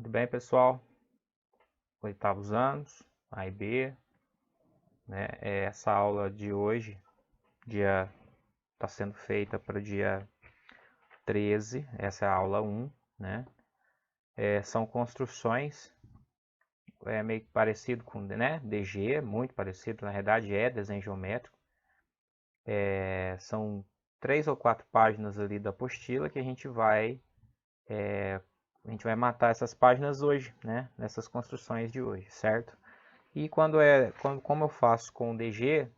Tudo bem, pessoal? Oitavos anos, A e B, né? Essa aula de hoje, está sendo feita para o dia 13, essa é a aula 1, né? São construções, meio que parecido com, né? DG, muito parecido, na verdade é desenho geométrico. São 3 ou 4 páginas ali da apostila que a gente vai matar essas páginas hoje, né? Nessas construções de hoje, certo? E como eu faço com o DG,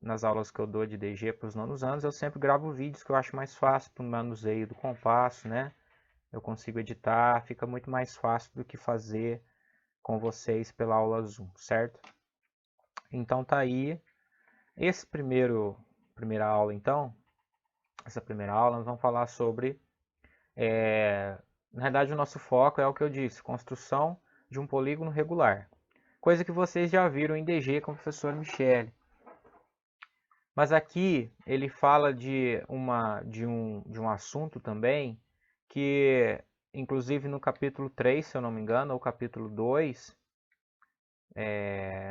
nas aulas que eu dou de DG para os nonos anos, eu sempre gravo vídeos que eu acho mais fácil para o manuseio do compasso, né? Eu consigo editar, fica muito mais fácil do que fazer com vocês pela aula Zoom, certo? Então tá aí, primeira aula então, essa primeira aula nós vamos falar sobre, na verdade o nosso foco é o que eu disse, construção de um polígono regular. Coisa que vocês já viram em DG com o professor Michele. Mas aqui ele fala de um assunto também que, inclusive no capítulo 3, se eu não me engano, ou capítulo 2,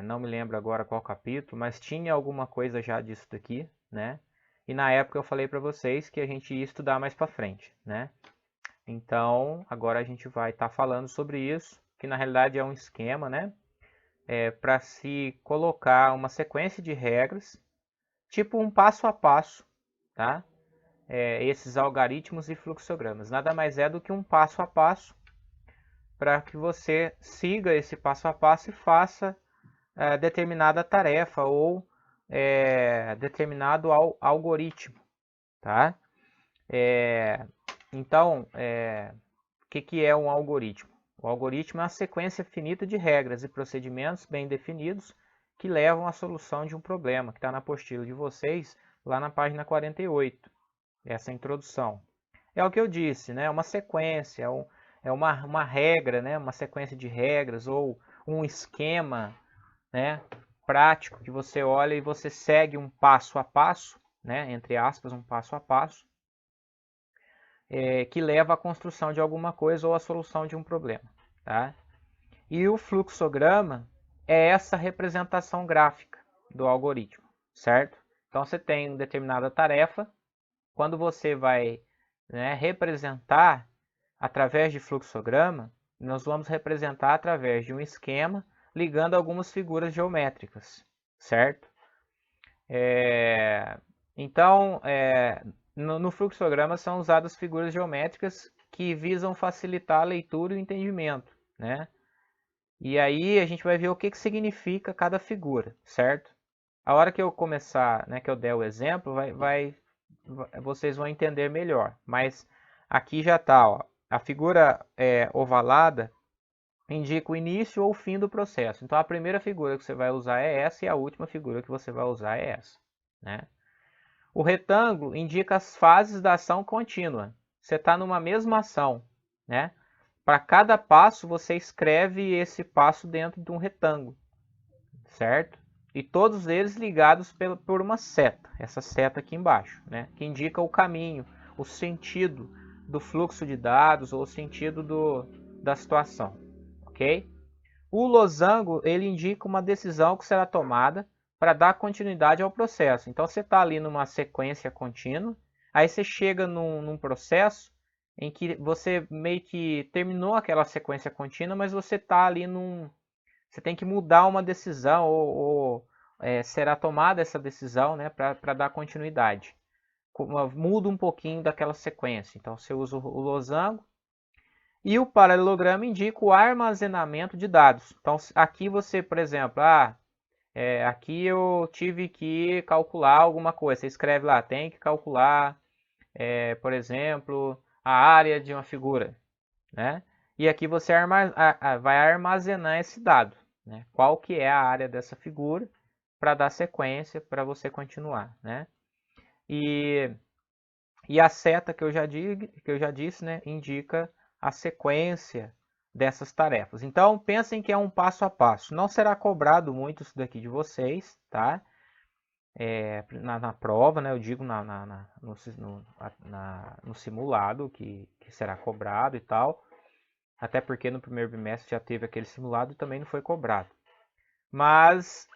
não me lembro agora qual capítulo, mas tinha alguma coisa já disso daqui, né? E na época eu falei para vocês que a gente ia estudar mais para frente, né? Então, agora a gente vai estar falando sobre isso, que na realidade é um esquema, né? Para se colocar uma sequência de regras, tipo um passo a passo, tá? Esses algoritmos e fluxogramas. Nada mais é do que um passo a passo para que você siga esse passo a passo e faça determinada tarefa ou determinado algoritmo, tá? Então, o que é um algoritmo? O algoritmo é uma sequência finita de regras e procedimentos bem definidos que levam à solução de um problema, que está na apostila de vocês, lá na página 48, essa introdução. É o que eu disse, né? Uma sequência, uma regra, né? Uma sequência de regras ou um esquema, né? Prático que você olha e você segue um passo a passo, né? Entre aspas, um passo a passo, que leva à construção de alguma coisa ou à solução de um problema, tá? E o fluxograma é essa representação gráfica do algoritmo, certo? Então você tem uma determinada tarefa, quando você vai, né, representar através de fluxograma, nós vamos representar através de um esquema ligando algumas figuras geométricas, certo? Então, no fluxograma são usadas figuras geométricas que visam facilitar a leitura e o entendimento, né? E aí a gente vai ver o que significa cada figura, certo? A hora que eu começar, né, que eu der o exemplo, vocês vão entender melhor. Mas aqui já está, ó, a figura ovalada indica o início ou o fim do processo. Então a primeira figura que você vai usar é essa e a última figura que você vai usar é essa, né? O retângulo indica as fases da ação contínua. Você está numa mesma ação, né? Para cada passo, você escreve esse passo dentro de um retângulo, certo? E todos eles ligados por uma seta, essa seta aqui embaixo, né? Que indica o caminho, o sentido do fluxo de dados ou o sentido da situação, ok? O losango, ele indica uma decisão que será tomada para dar continuidade ao processo. Então, você está ali numa sequência contínua, aí você chega num processo em que você meio que terminou aquela sequência contínua, mas você está ali você tem que mudar uma decisão ou será tomada essa decisão, né, para dar continuidade. Muda um pouquinho daquela sequência. Então, você usa o losango. E o paralelograma indica o armazenamento de dados. Então, aqui você, por exemplo, aqui eu tive que calcular alguma coisa. Você escreve lá, tem que calcular, por exemplo, a área de uma figura, né? E aqui você vai armazenar esse dado, né? Qual que é a área dessa figura para dar sequência para você continuar, né? E a seta que eu já disse, né, indica a sequência dessas tarefas. Então, pensem que é um passo a passo. Não será cobrado muito isso daqui de vocês, tá? Na prova, né, eu digo no simulado que será cobrado e tal. até porque no primeiro bimestre já teve aquele simulado e também não foi cobrado. Mas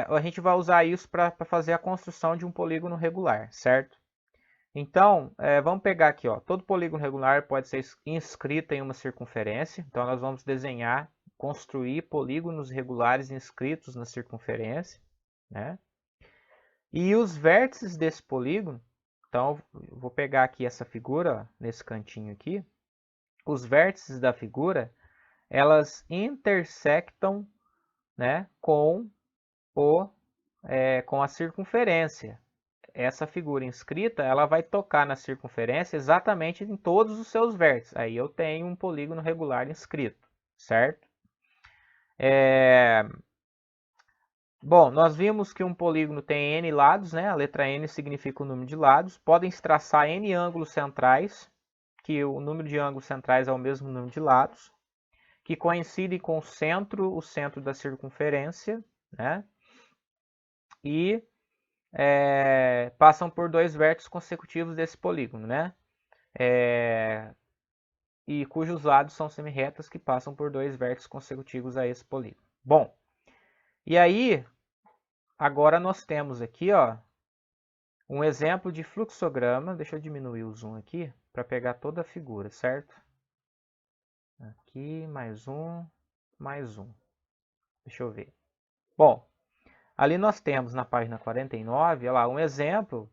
a gente vai usar isso para fazer a construção de um polígono regular, certo? Então, vamos pegar aqui, ó, todo polígono regular pode ser inscrito em uma circunferência. Então, nós vamos desenhar, construir polígonos regulares inscritos na circunferência, né? E os vértices desse polígono, então, eu vou pegar aqui essa figura, ó, nesse cantinho aqui. Os vértices da figura, elas intersectam, né, com a circunferência. Essa figura inscrita, ela vai tocar na circunferência exatamente em todos os seus vértices. Aí eu tenho um polígono regular inscrito, certo? Bom, nós vimos que um polígono tem n lados, né? A letra n significa o número de lados. Podem se traçar n ângulos centrais, que o número de ângulos centrais é o mesmo número de lados, que coincidem com o centro da circunferência, né? E passam por dois vértices consecutivos desse polígono, né? E cujos lados são semirretas que passam por dois vértices consecutivos a esse polígono. Bom, e aí, agora nós temos aqui, ó, um exemplo de fluxograma. Deixa eu diminuir o zoom aqui para pegar toda a figura, certo? Aqui, mais um, mais um. Deixa eu ver. Bom, ali nós temos na página 49, olha lá, um exemplo.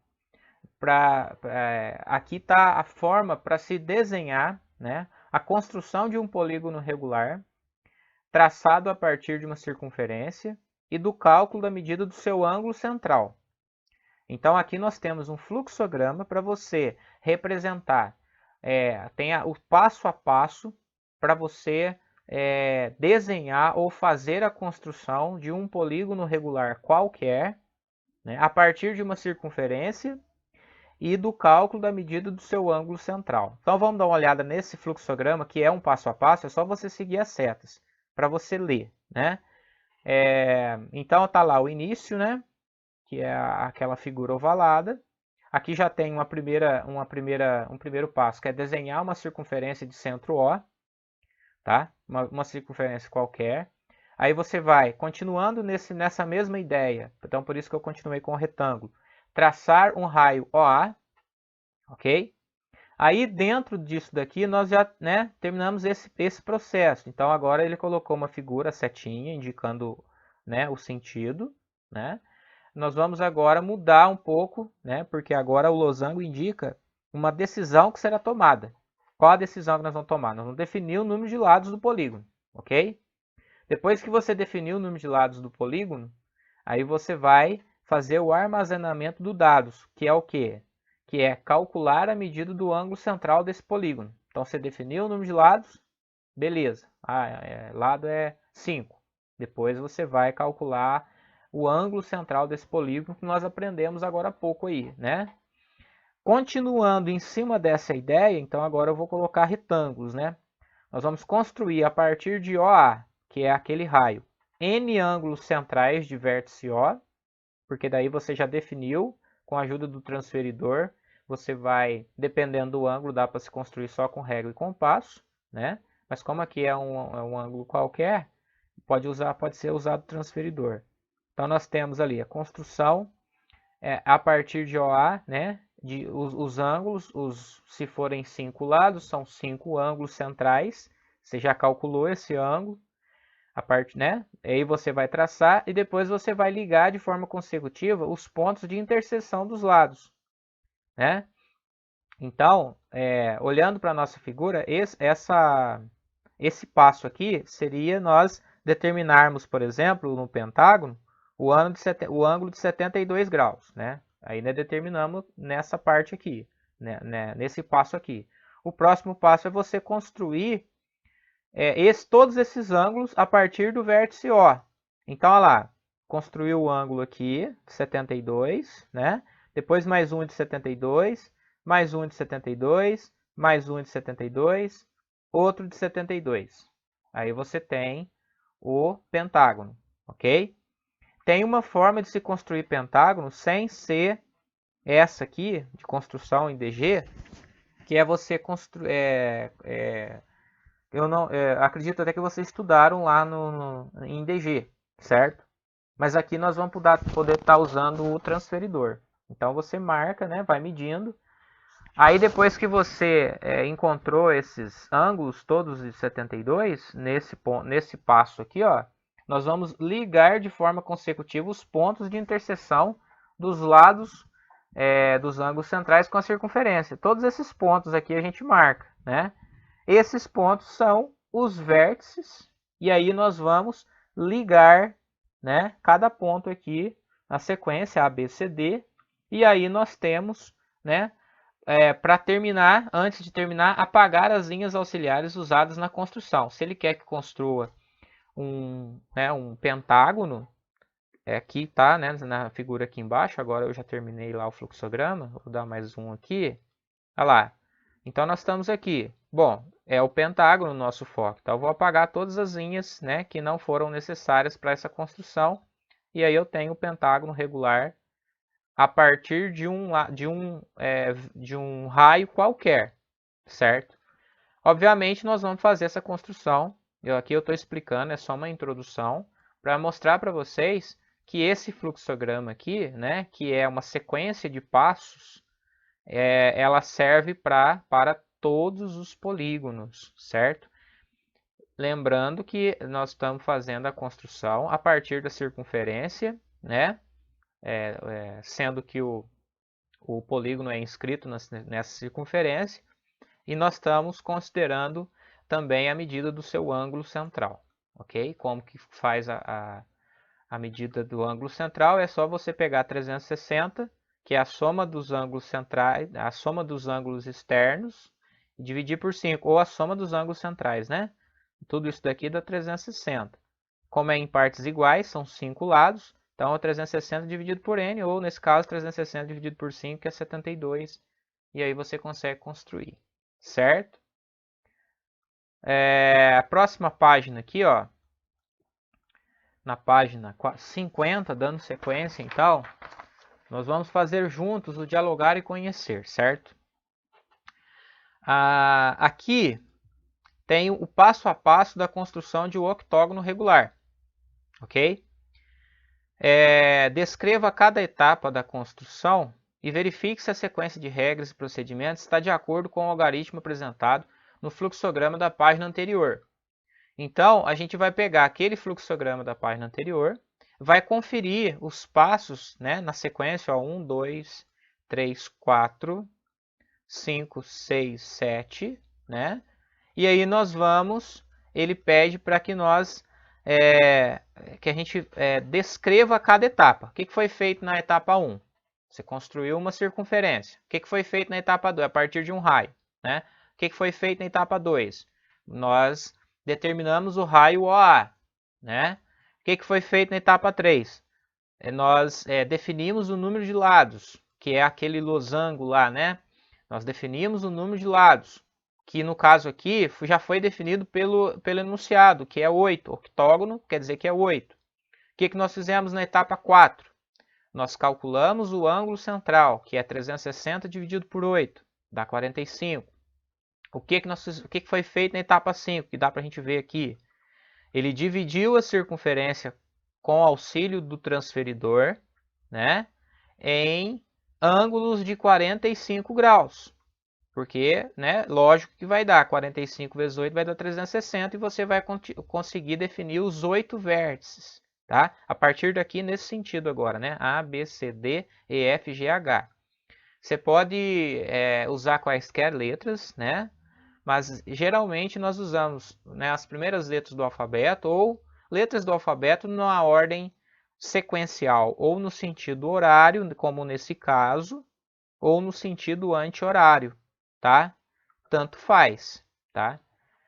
Aqui está a forma para se desenhar, né, a construção de um polígono regular traçado a partir de uma circunferência e do cálculo da medida do seu ângulo central. Então aqui nós temos um fluxograma para você representar, tem o passo a passo para você desenhar ou fazer a construção de um polígono regular qualquer, né, a partir de uma circunferência e do cálculo da medida do seu ângulo central. Então vamos dar uma olhada nesse fluxograma, que é um passo a passo, é só você seguir as setas para você ler, né? Então tá lá o início, né? Que é aquela figura ovalada. Aqui já tem um primeiro passo, que é desenhar uma circunferência de centro O, tá? Uma circunferência qualquer. Aí você vai continuando nessa mesma ideia. Então por isso que eu continuei com o retângulo. Traçar um raio OA, ok? Aí dentro disso daqui nós já, né, terminamos esse processo. Então agora ele colocou uma figura setinha indicando, né, o sentido, né? Nós vamos agora mudar um pouco, né, porque agora o losango indica uma decisão que será tomada. Qual a decisão que nós vamos tomar? Nós vamos definir o número de lados do polígono, ok? Depois que você definir o número de lados do polígono, aí você vai fazer o armazenamento dos dados, que é o quê? Que é calcular a medida do ângulo central desse polígono. Então, você definiu o número de lados, beleza. Lado é 5. Depois você vai calcular o ângulo central desse polígono, que nós aprendemos agora há pouco aí, né? Continuando em cima dessa ideia, então agora eu vou colocar retângulos, né? Nós vamos construir a partir de OA, que é aquele raio, N ângulos centrais de vértice O, porque daí você já definiu, com a ajuda do transferidor, você vai, dependendo do ângulo, dá para se construir só com régua e compasso, né? Mas como aqui é um ângulo qualquer, pode ser usado o transferidor. Então nós temos ali a construção a partir de OA, né? Os ângulos, se forem 5 lados, são 5 ângulos centrais. Você já calculou esse ângulo. Né? Aí você vai traçar e depois você vai ligar de forma consecutiva os pontos de interseção dos lados, né? Então, olhando para a nossa figura, esse passo aqui seria nós determinarmos, por exemplo, no pentágono, o ângulo de 72 graus, né? Aí nós determinamos nessa parte aqui, né? Nesse passo aqui. O próximo passo é você construir todos esses ângulos a partir do vértice O. Então, olha lá, construiu o ângulo aqui, de 72, né? Depois mais um de 72, mais um de 72, mais um de 72, outro de 72. Aí você tem o pentágono, ok? Tem uma forma de se construir pentágono sem ser essa aqui, de construção em DG, que é você eu não acredito até que vocês estudaram lá em DG, certo? Mas aqui nós vamos poder estar usando o transferidor. Então você marca, né, vai medindo. Aí depois que você encontrou esses ângulos todos de 72, nesse passo aqui, ó, nós vamos ligar de forma consecutiva os pontos de interseção dos lados dos ângulos centrais com a circunferência. Todos esses pontos aqui a gente marca, né? Esses pontos são os vértices e aí nós vamos ligar, né, cada ponto aqui na sequência A, B, C, D. E aí nós temos, né, para terminar, antes de terminar, apagar as linhas auxiliares usadas na construção. Se ele quer que construa um pentágono, aqui tá, né, na figura aqui embaixo. Agora eu já terminei lá o fluxograma, vou dar mais um aqui. Olha lá. Então nós estamos aqui. Bom, é o pentágono o nosso foco. Então eu vou apagar todas as linhas, né, que não foram necessárias para essa construção. E aí eu tenho o pentágono regular a partir de um raio qualquer, certo? Obviamente nós vamos fazer essa construção. Aqui eu estou explicando, é só uma introdução para mostrar para vocês que esse fluxograma aqui, né, que é uma sequência de passos, ela serve para todos os polígonos, certo? Lembrando que nós estamos fazendo a construção a partir da circunferência, né? Sendo que o polígono é inscrito nessa circunferência, e nós estamos considerando também a medida do seu ângulo central, ok? Como que faz a medida do ângulo central? É só você pegar 360, que é a soma dos ângulos centrais, a soma dos ângulos externos, e dividir por 5, ou a soma dos ângulos centrais, né? Tudo isso daqui dá 360. Como é em partes iguais, são 5 lados, então é 360 dividido por n, ou nesse caso 360 dividido por 5, que é 72, e aí você consegue construir, certo? A próxima página aqui, ó, na página 50, dando sequência então, nós vamos fazer juntos o dialogar e conhecer, certo? Aqui tem o passo a passo da construção de um octógono regular, ok? Descreva cada etapa da construção e verifique se a sequência de regras e procedimentos está de acordo com o algoritmo apresentado no fluxograma da página anterior. Então, a gente vai pegar aquele fluxograma da página anterior, vai conferir os passos, né, na sequência, ó, 1, 2, 3, 4, 5, 6, 7, né? E aí nós vamos, ele pede para que nós que a gente descreva cada etapa. O que foi feito na etapa 1? Você construiu uma circunferência. O que foi feito na etapa 2? A partir de um raio, né? O que foi feito na etapa 2? Nós determinamos o raio OA, né? O que foi feito na etapa 3? Nós definimos o número de lados, que é aquele losango lá, né? Nós definimos o número de lados, que no caso aqui já foi definido pelo enunciado, que é 8. Octógono quer dizer que é 8. O que nós fizemos na etapa 4? Nós calculamos o ângulo central, que é 360 dividido por 8, dá 45. O que foi feito na etapa 5, que dá para a gente ver aqui? Ele dividiu a circunferência com auxílio do transferidor, né, em ângulos de 45 graus. Porque, né, lógico que vai dar 45 vezes 8 vai dar 360 e você vai conseguir definir os 8 vértices, tá? A partir daqui, nesse sentido agora, né? A, B, C, D, E, F, G, H. Você pode usar quaisquer letras, né? Mas geralmente nós usamos, né, as primeiras letras do alfabeto ou letras do alfabeto na ordem sequencial, ou no sentido horário, como nesse caso, ou no sentido anti-horário, tá? Tanto faz, tá?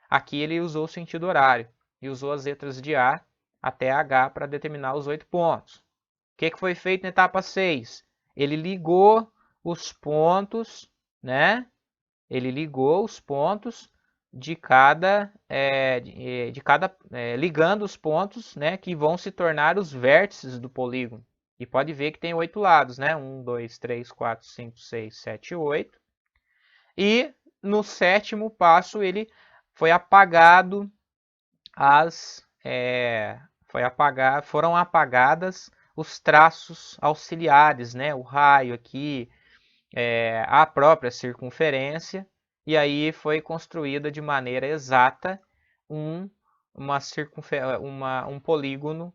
Aqui ele usou o sentido horário e usou as letras de A até H para determinar os 8 pontos. O que foi feito na etapa 6? Ele ligou os pontos, né? Ele ligou os pontos ligando os pontos, né, que vão se tornar os vértices do polígono. E pode ver que tem 8 lados, né? 1, 2, 3, 4, 5, 6, 7, 8. E no sétimo passo ele apagado foram apagadas os traços auxiliares, né? O raio aqui, a própria circunferência, e aí foi construída de maneira exata um polígono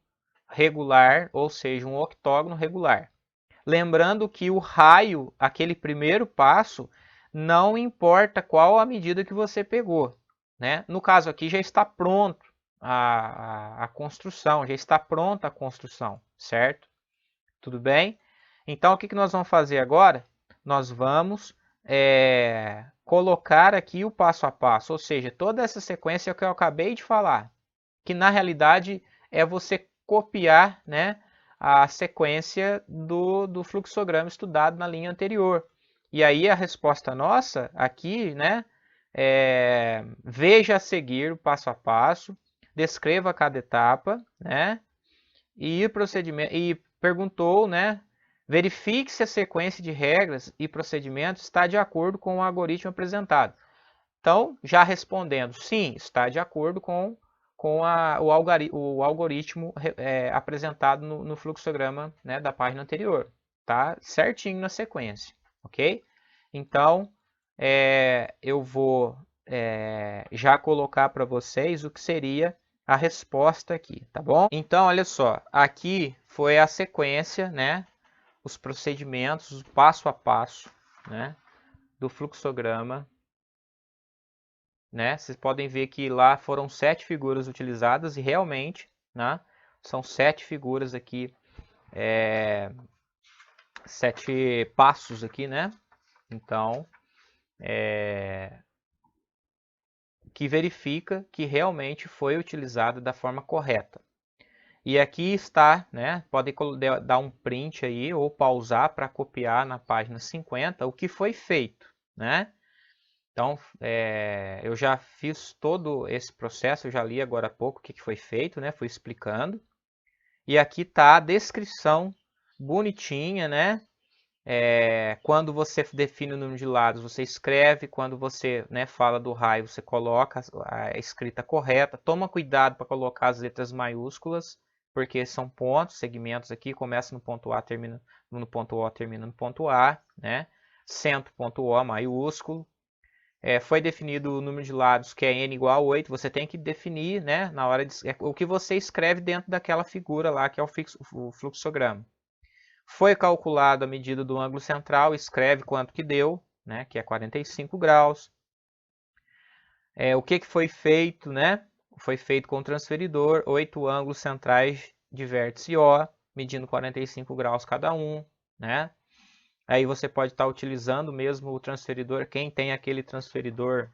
regular, ou seja, um octógono regular. Lembrando que o raio, aquele primeiro passo, não importa qual a medida que você pegou, né? No caso aqui já está pronto a construção, já está pronta a construção, certo? Tudo bem? Então o que nós vamos fazer agora? Nós vamos colocar aqui o passo a passo, ou seja, toda essa sequência que eu acabei de falar, que na realidade é você copiar, né, a sequência do fluxograma estudado na linha anterior. E aí a resposta nossa aqui, né, veja a seguir o passo a passo, descreva cada etapa, né, e procedimento e perguntou, né, verifique se a sequência de regras e procedimentos está de acordo com o algoritmo apresentado. Então, já respondendo, sim, está de acordo com o algoritmo apresentado no fluxograma, né, da página anterior. Tá certinho na sequência, ok? Então, eu vou já colocar para vocês o que seria a resposta aqui, tá bom? Então, olha só, aqui foi a sequência, né, os procedimentos, o passo a passo, né, do fluxograma, né? Vocês podem ver que lá foram 7 figuras utilizadas e realmente, né, são 7 figuras aqui, 7 passos aqui, né? Então, que verifica que realmente foi utilizado da forma correta. E aqui está, né? Pode dar um print aí ou pausar para copiar na página 50 o que foi feito, né? Então, eu já fiz todo esse processo, eu já li agora há pouco o que foi feito, né? Fui explicando. E aqui está a descrição bonitinha, né? Quando você define o número de lados, você escreve. Quando você, né, fala do raio, você coloca a escrita correta. Toma cuidado para colocar as letras maiúsculas, porque são pontos, segmentos aqui. Começa no ponto A, termina no ponto O, termina no ponto A, né? Centro, ponto O, maiúsculo. Foi definido o número de lados, que é n igual a 8, você tem que definir, né, na hora de, o que você escreve dentro daquela figura lá, que é o fluxograma. Foi calculado a medida do ângulo central, escreve quanto que deu, né, que é 45 graus. O que foi feito, né? Foi feito com o transferidor, 8 ângulos centrais de vértice O, medindo 45 graus cada um, né? Aí você pode estar utilizando mesmo o transferidor, quem tem aquele transferidor,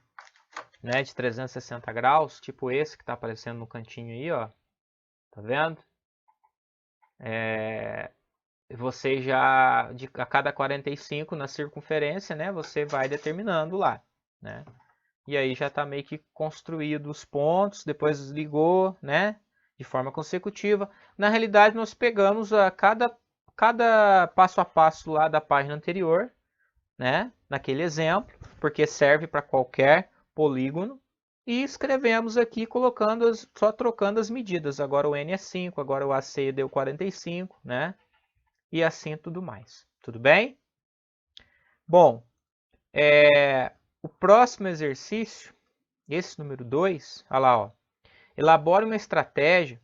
né, de 360 graus, tipo esse que está aparecendo no cantinho aí, ó. Tá vendo? Você já, a cada 45 na circunferência, né, você vai determinando lá, né? E aí já está meio que construído os pontos, depois ligou, né, de forma consecutiva. Na realidade, nós pegamos cada passo a passo lá da página anterior, né, naquele exemplo, porque serve para qualquer polígono, e escrevemos aqui só trocando as medidas. Agora o N é 5, agora o AC deu 45, né, e assim tudo mais. Tudo bem? Bom, o próximo exercício, esse número 2, olha lá, ó, elabore uma estratégia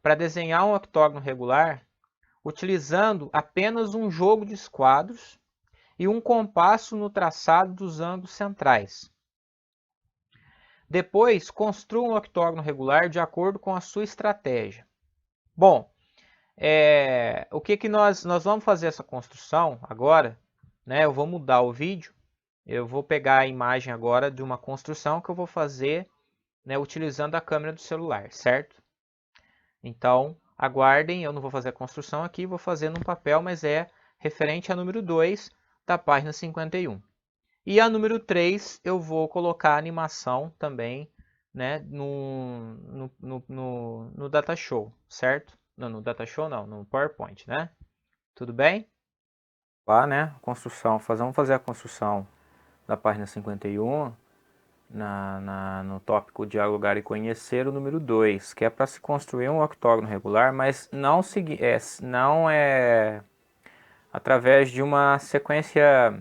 para desenhar um octógono regular utilizando apenas um jogo de esquadros e um compasso no traçado dos ângulos centrais. Depois, construa um octógono regular de acordo com a sua estratégia. Bom, o que nós vamos fazer essa construção agora, né? Eu vou mudar o vídeo, eu vou pegar a imagem agora de uma construção que eu vou fazer, né, utilizando a câmera do celular, certo? Então, aguardem, eu não vou fazer a construção aqui, vou fazer num papel, mas é referente a número 2 da página 51. E a número 3 eu vou colocar a animação também, né, no Datashow, certo? Não, no Datashow não, no PowerPoint, né? Tudo bem? Lá, né, construção, vamos fazer a construção da página 51. no tópico dialogar e conhecer, o número 2, que é para se construir um octógono regular, mas não é através de uma sequência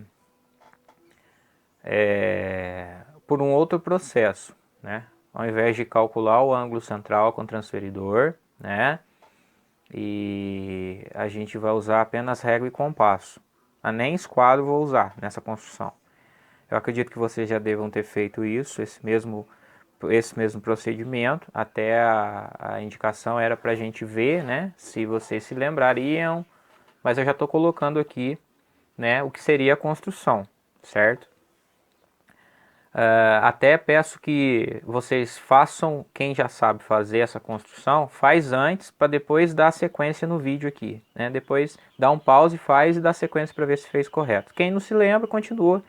por um outro processo, né? Ao invés de calcular o ângulo central com o transferidor, né? E a gente vai usar apenas régua e compasso. Nem esquadro vou usar nessa construção. Eu acredito que vocês já devam ter feito isso, esse mesmo procedimento. Até a indicação era para a gente ver, né? Se vocês se lembrariam. Mas eu já estou colocando aqui, né? O que seria a construção, certo? Até peço que vocês façam, quem já sabe fazer essa construção, faz antes para depois dar sequência no vídeo aqui, né? Depois dá um pause, faz e dá sequência para ver se fez correto. Quem não se lembra, continua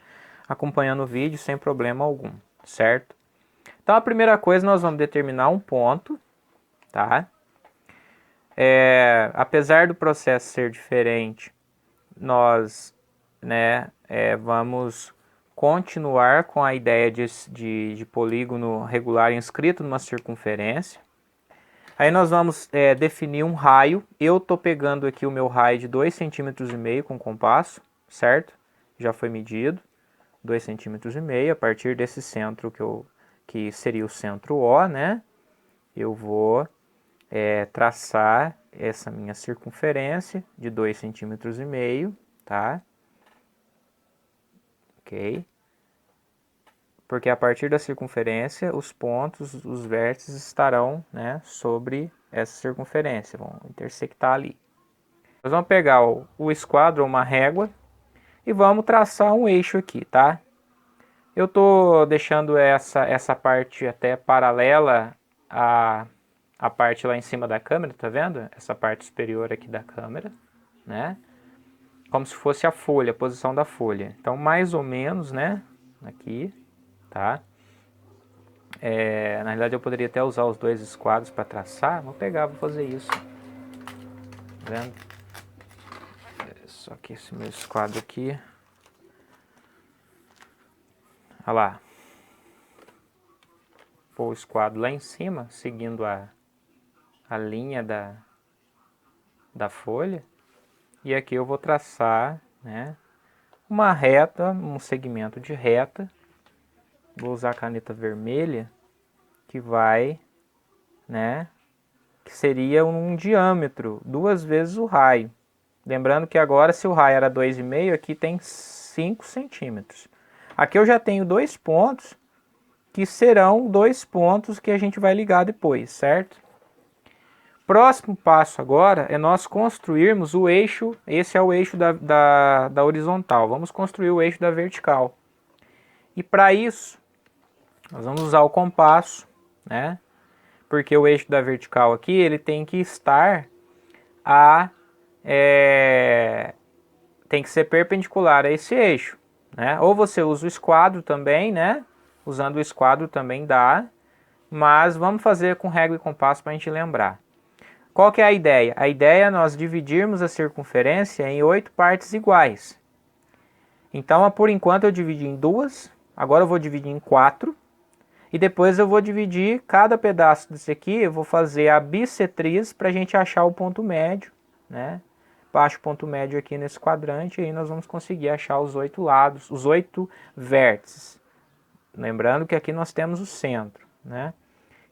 acompanhando o vídeo sem problema algum, certo? Então a primeira coisa, nós vamos determinar um ponto, tá? Apesar do processo ser diferente, nós, né, vamos continuar com a ideia de polígono regular inscrito numa circunferência. Aí nós vamos definir um raio. Eu estou pegando aqui o meu raio de 2,5 cm com compasso, certo? Já foi medido, 2,5 cm. A partir desse centro que seria o centro O, né? Eu vou traçar essa minha circunferência de 2,5 cm, tá? Ok? Porque a partir da circunferência, os pontos, os vértices estarão, né, sobre essa circunferência, vão intersectar ali. Nós vamos pegar o esquadro, uma régua, e vamos traçar um eixo aqui, tá? Eu tô deixando essa parte até paralela à parte lá em cima da câmera, tá vendo? Essa parte superior aqui da câmera, né? Como se fosse a folha, a posição da folha. Então, mais ou menos, né? Aqui, tá? Na realidade, eu poderia até usar os dois esquadros para traçar. Vou pegar, vou fazer isso. Tá vendo? Só que esse meu esquadro aqui... Olha lá. Pôr o esquadro lá em cima, seguindo a linha da folha. E aqui eu vou traçar, né, uma reta, um segmento de reta. Vou usar a caneta vermelha, que vai, né, que seria um diâmetro, 2 vezes o raio. Lembrando que agora, se o raio era 2,5, aqui tem 5 centímetros. Aqui eu já tenho 2 pontos, que serão 2 pontos que a gente vai ligar depois, certo? Próximo passo agora é nós construirmos o eixo, esse é o eixo da horizontal. Vamos construir o eixo da vertical. E para isso, nós vamos usar o compasso, né? Porque o eixo da vertical aqui, ele tem que estar tem que ser perpendicular a esse eixo, né? Ou você usa o esquadro também, né? Usando o esquadro também dá, mas vamos fazer com régua e compasso para a gente lembrar. Qual que é a ideia? A ideia é nós dividirmos a circunferência em 8 partes iguais. Então, por enquanto eu dividi em 2, agora eu vou dividir em 4, e depois eu vou dividir cada pedaço desse aqui, eu vou fazer a bissetriz para a gente achar o ponto médio, né? Baixo ponto médio aqui nesse quadrante, e aí nós vamos conseguir achar os 8 lados, os 8 vértices. Lembrando que aqui nós temos o centro, né?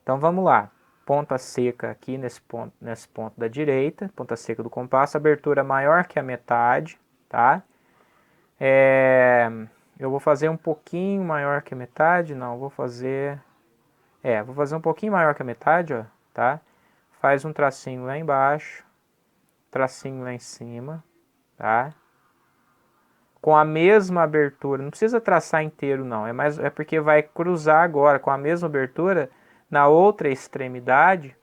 Então vamos lá. Ponta seca aqui nesse ponto da direita, ponta seca do compasso, abertura maior que a metade, tá? Eu vou fazer um pouquinho maior que a metade, não, vou fazer um pouquinho maior que a metade, ó, tá? Faz um tracinho lá embaixo, tracinho lá em cima, tá? Com a mesma abertura, não precisa traçar inteiro não, é porque vai cruzar agora com a mesma abertura. Na outra extremidade,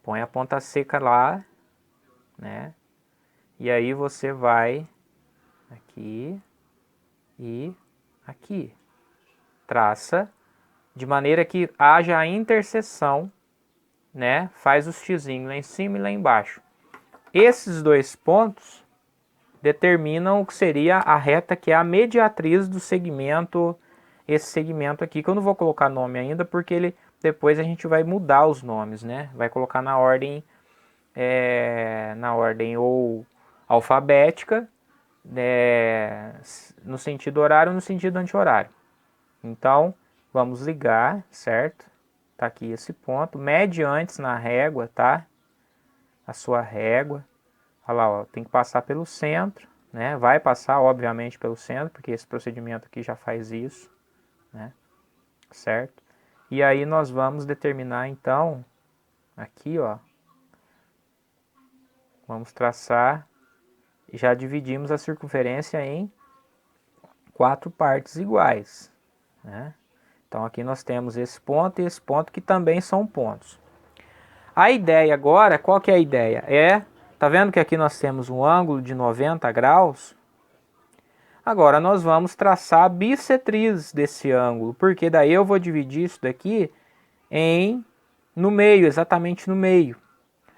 põe a ponta seca lá, né? E aí você vai aqui e aqui. Traça de maneira que haja a interseção, né? Faz o xizinho lá em cima e lá embaixo. Esses 2 pontos determinam o que seria a reta que é a mediatriz do segmento esse segmento aqui, que eu não vou colocar nome ainda, porque depois a gente vai mudar os nomes, né? Vai colocar na ordem ou alfabética, no sentido horário ou no sentido anti-horário. Então, vamos ligar, certo? Tá aqui esse ponto. Mede antes na régua, tá? A sua régua. Olha lá, ó, tem que passar pelo centro, né? Vai passar, obviamente, pelo centro, porque esse procedimento aqui já faz isso, né? Certo? E aí nós vamos determinar, então, aqui, ó. Vamos traçar. Já dividimos a circunferência em 4 partes iguais, né? Então aqui nós temos esse ponto e esse ponto que também são pontos. A ideia agora, qual que é a ideia? Tá vendo que aqui nós temos um ângulo de 90 graus? Agora nós vamos traçar a bissetriz desse ângulo, porque daí eu vou dividir isso daqui no meio, exatamente no meio.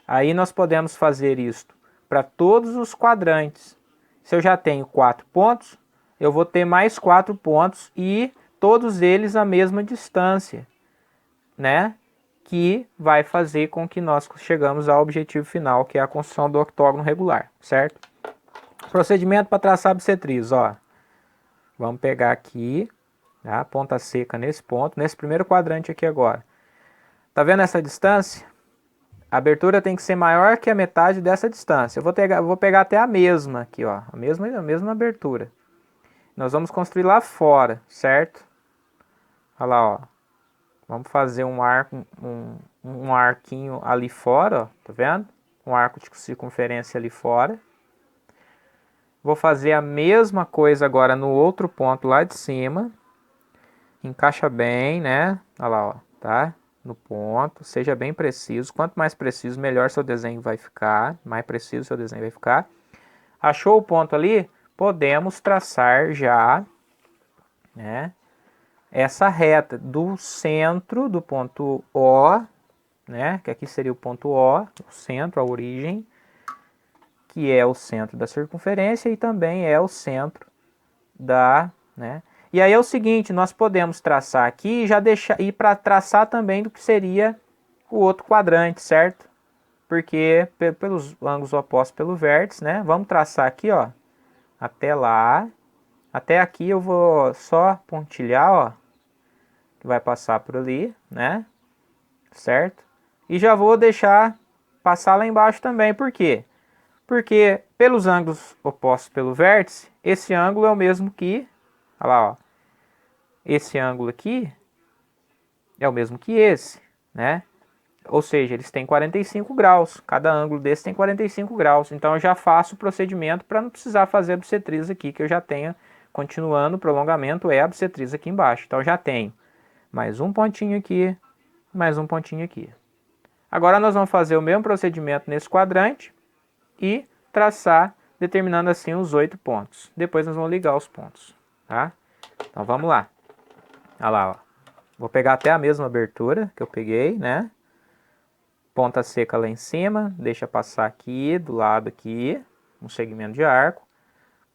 Aí nós podemos fazer isto para todos os quadrantes. Se eu já tenho 4 pontos, eu vou ter mais 4 pontos e todos eles a mesma distância, né? Que vai fazer com que nós chegamos ao objetivo final, que é a construção do octógono regular, certo? Procedimento para traçar a bissetriz, ó. Vamos pegar aqui, tá? Ponta seca nesse ponto, nesse primeiro quadrante aqui agora. Tá vendo essa distância? A abertura tem que ser maior que a metade dessa distância. Eu vou pegar até a mesma aqui, ó, a mesma abertura. Nós vamos construir lá fora, certo? Olha lá, ó. Vamos fazer um arco, um arquinho ali fora, ó, tá vendo? Um arco de circunferência ali fora. Vou fazer a mesma coisa agora no outro ponto lá de cima. Encaixa bem, né? Olha lá, ó, tá? No ponto, seja bem preciso. Quanto mais preciso, melhor seu desenho vai ficar. Mais preciso seu desenho vai ficar. Achou o ponto ali? Podemos traçar já, né? Essa reta do centro do ponto O, né? Que aqui seria o ponto O, o centro, a origem, que é o centro da circunferência e também é o centro né? E aí é o seguinte, nós podemos traçar aqui e já deixar ir para traçar também do que seria o outro quadrante, certo? Porque pelos ângulos opostos pelo vértice, né? Vamos traçar aqui, ó, até lá. Até aqui eu vou só pontilhar, ó, que vai passar por ali, né? Certo? E já vou deixar passar lá embaixo também. Por quê? Porque pelos ângulos opostos pelo vértice, esse ângulo é o mesmo que, olha lá, ó, esse ângulo aqui é o mesmo que esse, né? Ou seja, eles têm 45 graus. Cada ângulo desse tem 45 graus. Então eu já faço o procedimento para não precisar fazer a bissetriz aqui, que eu já tenho, continuando o prolongamento, é a bissetriz aqui embaixo. Então eu já tenho mais um pontinho aqui, mais um pontinho aqui. Agora nós vamos fazer o mesmo procedimento nesse quadrante e traçar, determinando assim os 8 pontos. Depois nós vamos ligar os pontos, tá? Então vamos lá. Olha lá, ó. Vou pegar até a mesma abertura que eu peguei, né? Ponta seca lá em cima, deixa passar aqui, do lado aqui, um segmento de arco.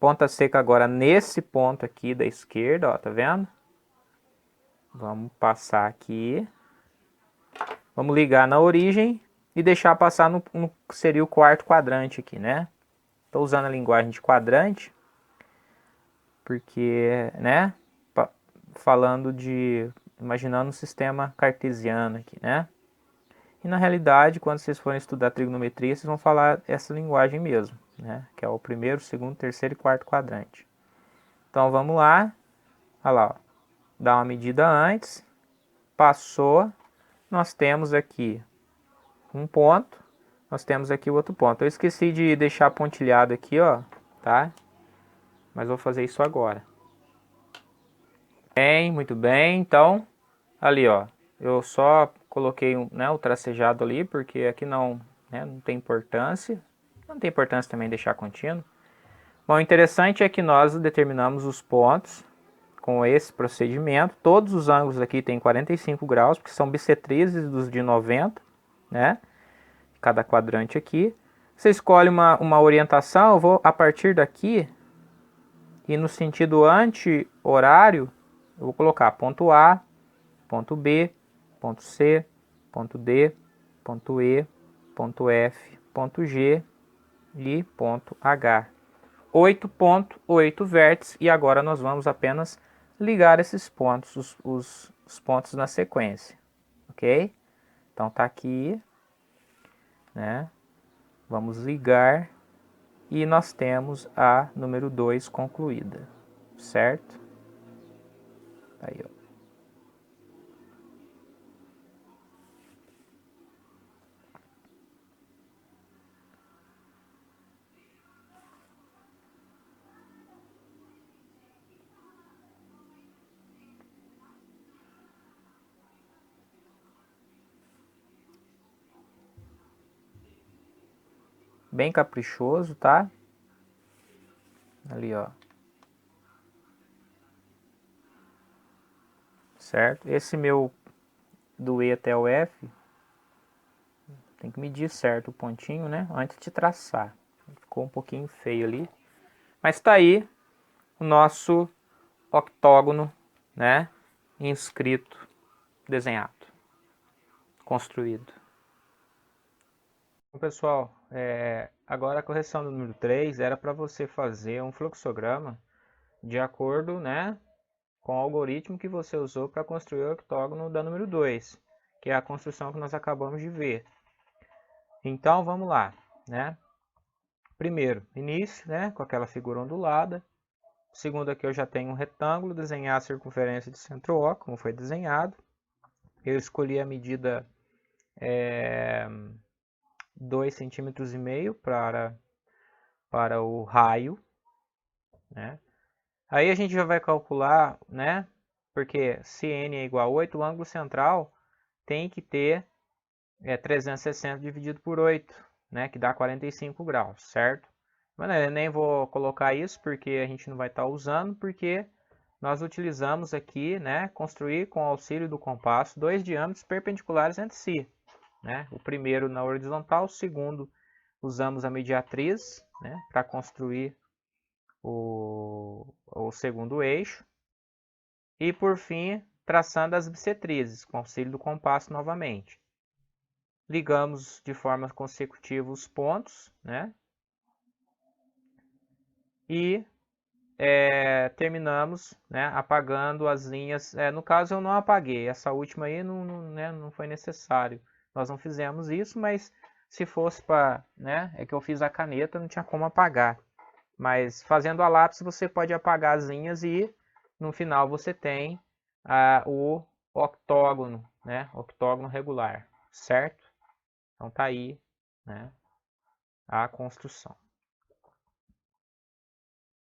Ponta seca agora nesse ponto aqui da esquerda, ó, tá vendo? Vamos passar aqui. Vamos ligar na origem e deixar passar no seria o quarto quadrante aqui, né? Estou usando a linguagem de quadrante, porque, né? Imaginando um sistema cartesiano aqui, né? E na realidade, quando vocês forem estudar trigonometria, vocês vão falar essa linguagem mesmo, né? Que é o primeiro, segundo, terceiro e quarto quadrante. Então vamos lá. Olha lá, ó. Dá uma medida antes. Passou. Nós temos aqui um ponto. Nós temos aqui o outro ponto. Eu esqueci de deixar pontilhado aqui, ó, tá? Mas vou fazer isso agora. Bem, muito bem. Então, ali, ó, eu só coloquei o tracejado ali, porque aqui não tem importância. Não tem importância também deixar contínuo. Bom, o interessante é que nós determinamos os pontos com esse procedimento. Todos os ângulos aqui têm 45 graus, porque são bissetrizes dos de 90, né? Cada quadrante aqui. Você escolhe uma orientação, eu vou a partir daqui e no sentido anti-horário, Eu vou colocar ponto A, ponto B, ponto C, ponto D, ponto E, ponto F, ponto G e ponto H. 8 vértices, e agora nós vamos apenas ligar esses pontos, os pontos na sequência, ok? Então tá aqui, né? Vamos ligar e nós temos a número 2 concluída, certo? Aí, ó. Bem caprichoso, tá? Ali, ó. Certo? Esse meu do E até o F, tem que medir certo o pontinho, né? Antes de traçar. Ficou um pouquinho feio ali. Mas tá aí o nosso octógono, né? Inscrito, desenhado, construído. Bom, pessoal, agora a correção do número 3 era para você fazer um fluxograma de acordo, né, com o algoritmo que você usou para construir o octógono da número 2, que é a construção que nós acabamos de ver. Então vamos lá, né? Primeiro, início, né, com aquela figura ondulada. Segundo, aqui eu já tenho um retângulo, desenhar a circunferência de centro-O, como foi desenhado. Eu escolhi a medida 2,5 cm para o raio, né? Aí a gente já vai calcular, né? Porque se n é igual a 8, o ângulo central tem que ter 360 dividido por 8, né? Que dá 45 graus, certo? Mas eu nem vou colocar isso porque a gente não vai estar usando, porque nós utilizamos aqui, né? Construir com o auxílio do compasso dois diâmetros perpendiculares entre si, né? O primeiro na horizontal, o segundo usamos a mediatriz, né? Para construir o segundo eixo. E por fim, traçando as bissetrizes com auxílio do compasso novamente. Ligamos de forma consecutiva os pontos, né? E terminamos, né, apagando as linhas. No caso eu não apaguei, essa última aí não foi necessário. Nós não fizemos isso, mas se fosse para, né, é que eu fiz a caneta, não tinha como apagar. Mas fazendo a lápis você pode apagar as linhas e no final você tem o octógono, né? Octógono regular, certo? Então tá aí, né, a construção.